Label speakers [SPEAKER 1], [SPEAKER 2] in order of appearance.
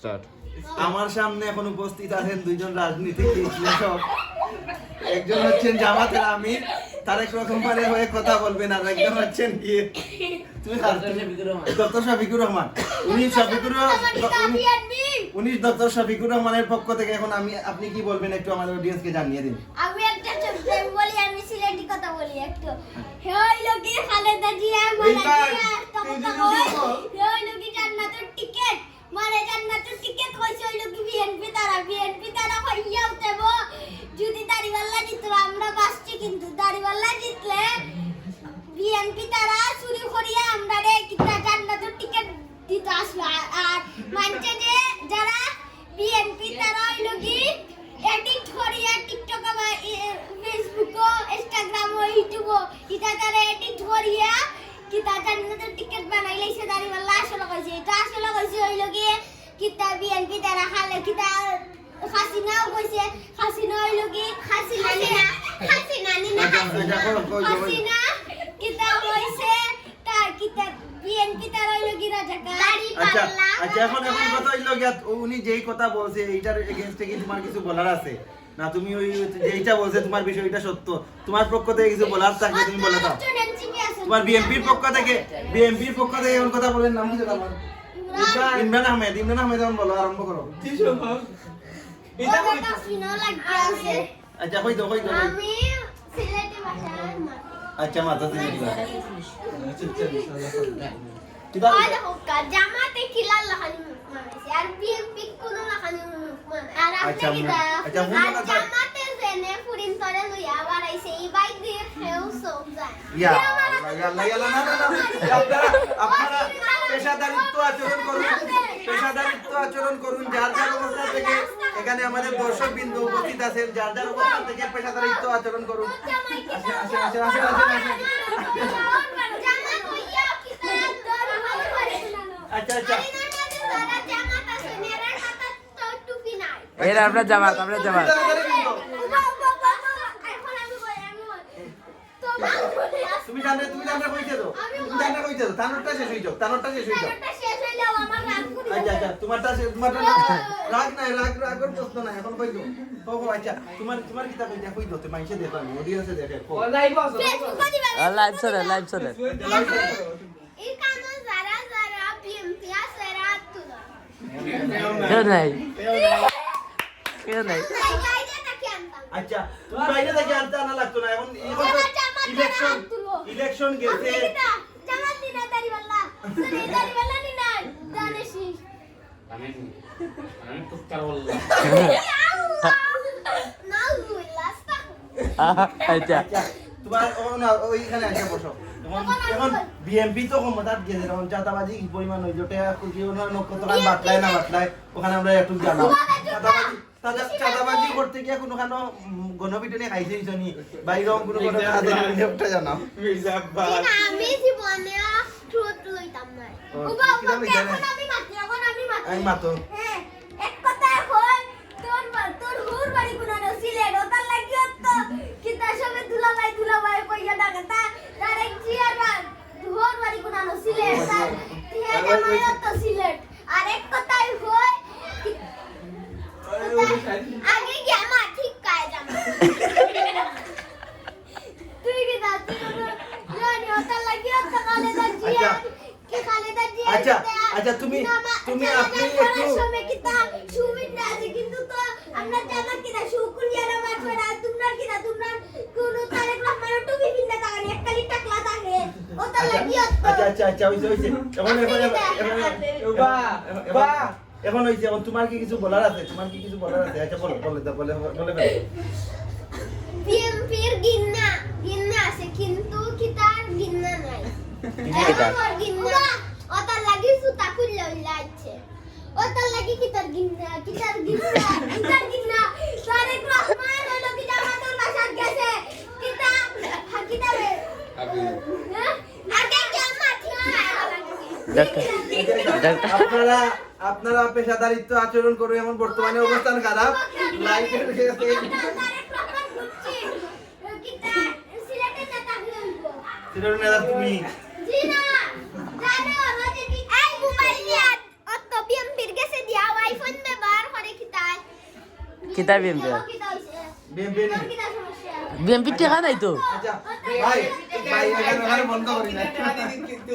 [SPEAKER 1] Start.
[SPEAKER 2] আমার সামনে এখন উপস্থিত আছেন দুইজন রাজনীতিক বিশ্লেষক। একজন হচ্ছেন জামাতের আমির তারেক রহমানের হয়ে কথা বলবেন, আর একজন হচ্ছেন কি ডক্টর শফিকুর রহমান। উনি ডক্টর শফিকুর রহমানের পক্ষ থেকে এখন আপনি কি বলবেন একটু আমাদের অডিয়েন্সকে জানিয়ে দিন।
[SPEAKER 3] আমি একটা চুপচাপ বলি, আমি সিলেটি কথা বলি একটু। হেই লোকি খালেদা জিয়া মারা জিয়া কথা কই। হেই লোকি জান্নাতের টিকেট মানে জান্নাতের টিকেট কইছে ওই লোকি বিএনপি তারা হইয়া উঠব। যদি দাড়িওয়ালা জিততো আমরা বাসছি, কিন্তু দাড়িওয়ালা জিতলে বিএনপি তারা চুরি করিয়া আমরা রে কিটা জান্নাতের টিকেট দিতে আসলো। আর মানছে যে যারা বিএনপি তারা ওই লোকি এডিট করিয়া টিকটক বা ফেসবুক ইনস্টাগ্রাম ও ইউটিউব এটা তারা এডিট করিয়া কিতা জান্নাতের টিকেট বানাই লাইছে দাড়িওয়ালা আসলে কইছে। এটা আসলে কইছে হইল কি কিতা বিএনপি তারা খালে কিতা হাসিনাও কইছে। হাসিনা হইল কি হাসিনা কিতা কইছে তার কিতা বিএনপি তারা হইল কি রাজাকার।
[SPEAKER 2] আচ্ছা এখন কথা হইলো গিয়া উনি যেই কথা বলছে এইটার এগেইনস্টে কি তোমার কিছু বলার আছে না? তুমি ওই যেইটা বলছে তোমার বিষয়টা সত্য, তোমার পক্ষ থেকে কিছু বলার থাকলে তুমি বলে দাও। তোমার বিএনপির পক্ষ থেকে এমন কথা বলেন, নাম কি তোমার? ইমরান আহমেদ এখন বলো, আরম্ভ করো। আচ্ছা কই দাও
[SPEAKER 3] আমি সিলেটি ভাষায়
[SPEAKER 2] আচ্ছা মাথা সিলেটি
[SPEAKER 3] জামাতে খিলাল লাখানি মানাইছে আর বিএনপি কোন লাখানি আর আপনি কিটা জামাতে জেনে ফুরিন করে লইয়া বাড়াইছে এই বাইক দিয়ে খেউ সব যায়।
[SPEAKER 2] ইয়া আল্লাহ না আপনারা পেশাদারিত্ব আচরণ করুন যার যার অবস্থা থেকে। এখানে আমাদের দর্শক বিন্দু উপস্থিত আছেন, যার যার অবস্থা থেকে পেশাদারিত্ব আচরণ করুন। আচ্ছা
[SPEAKER 1] এরা আমরা জামাত
[SPEAKER 2] তুমি জানলে কইতে দাও, তানোরটা শেষ হই যাও। আচ্ছা তোমারটা রাগের প্রশ্ন নাই, এখন কই দাও। আচ্ছা তোমার কিতা কই দাও, মাইসে দেখো, আমি অডিয়েন্সে দেখে
[SPEAKER 1] লাইভ চলে
[SPEAKER 3] এই কানো যারা বিএনপি আছে রাতুলা
[SPEAKER 1] কেউ নাই
[SPEAKER 2] আচ্ছা তুমি বাইরে থেকে আনতে আনা লাগতো না। এখন ইলেকশন গেছে
[SPEAKER 3] জামাত দিনা দাড়িওয়ালা নি না জানেছি
[SPEAKER 4] আমি কুত্তার বললাম
[SPEAKER 3] না লাস্ট
[SPEAKER 1] আচ্ছা
[SPEAKER 2] তোমার ওইখানে এসে বসো। এখন বিএমপি তো ক্ষমতার গেছে, এখন চাঁদাবাজি পরিমাণ হয়ে যেটা নক্ষত্রখান বাতলায় না বাতলায় ওখানে আমরা একটু জানাও। চাঁদাবাজি করতে গিয়ে কোনোখানো গণপিটনে খাইছে নি বাইরে কোনো একটা জানাও।
[SPEAKER 3] আমি জীবনে ট্রুথ লইতাম না।
[SPEAKER 2] আমি মাতো
[SPEAKER 3] এক কথা কই তোর হুর বাড়ি কোন সিলেট ওটার লাগিও তো কিতা সবে দুলাভাই কইয়া ডাকতা ডাইরেক্ট জিয়ার হুর বাড়ি কোন সিলেট তার টিয়া জামাই তো সিলেট। আর এক কথাই কই আগে কি আমার ঠিক কাজ জামা তুই কি দাঁতি জানি ওটার লাগিও তো খালেদা জিয়া কি খালেদা জিয়া।
[SPEAKER 2] আচ্ছা তুমি আপনি একটু
[SPEAKER 3] সময় কিতা সুবিধা আছে, কিন্তু তো আমরা জানা কিনা শুকুরিয়ার আমার করা তোমরা কোন তারেক রহমানের টুপি পিনতে থাকে এককালি টাকলা থাকে ওটা লাগিও তো।
[SPEAKER 2] আচ্ছা হইছে এখন হইছে। এখন তোমার কি কিছু বলার আছে? আচ্ছা বলে
[SPEAKER 3] বিএনপির গিন্না আছে, কিন্তু কিতার গিন্না নাই। গিন্না ওটার লাগি সুতা খুললে হইলাছে ওটার লাগি কিতার গিন্না তারেক রহমান হলো কি জামাতের বাসাত গেছে কিতা রে আগে জামাত
[SPEAKER 2] আপনারা পেশাদারিত্ব আচরণ করুন। এমন বর্তমানে অবস্থান খারাপ, লাইফের তুমি
[SPEAKER 3] জানো এই মোবাইল নিয়ে অত বিএমপির গেছে দিয়া ওয়াইফাই
[SPEAKER 1] কিতা বিএমপি
[SPEAKER 3] কিতা হইছে
[SPEAKER 2] বিএমপি নি
[SPEAKER 3] কিতা সমস্যা
[SPEAKER 1] বিএমপি টেকা নাই তো
[SPEAKER 2] আচ্ছা ভাই ভাই এখানে বন্ধ করি না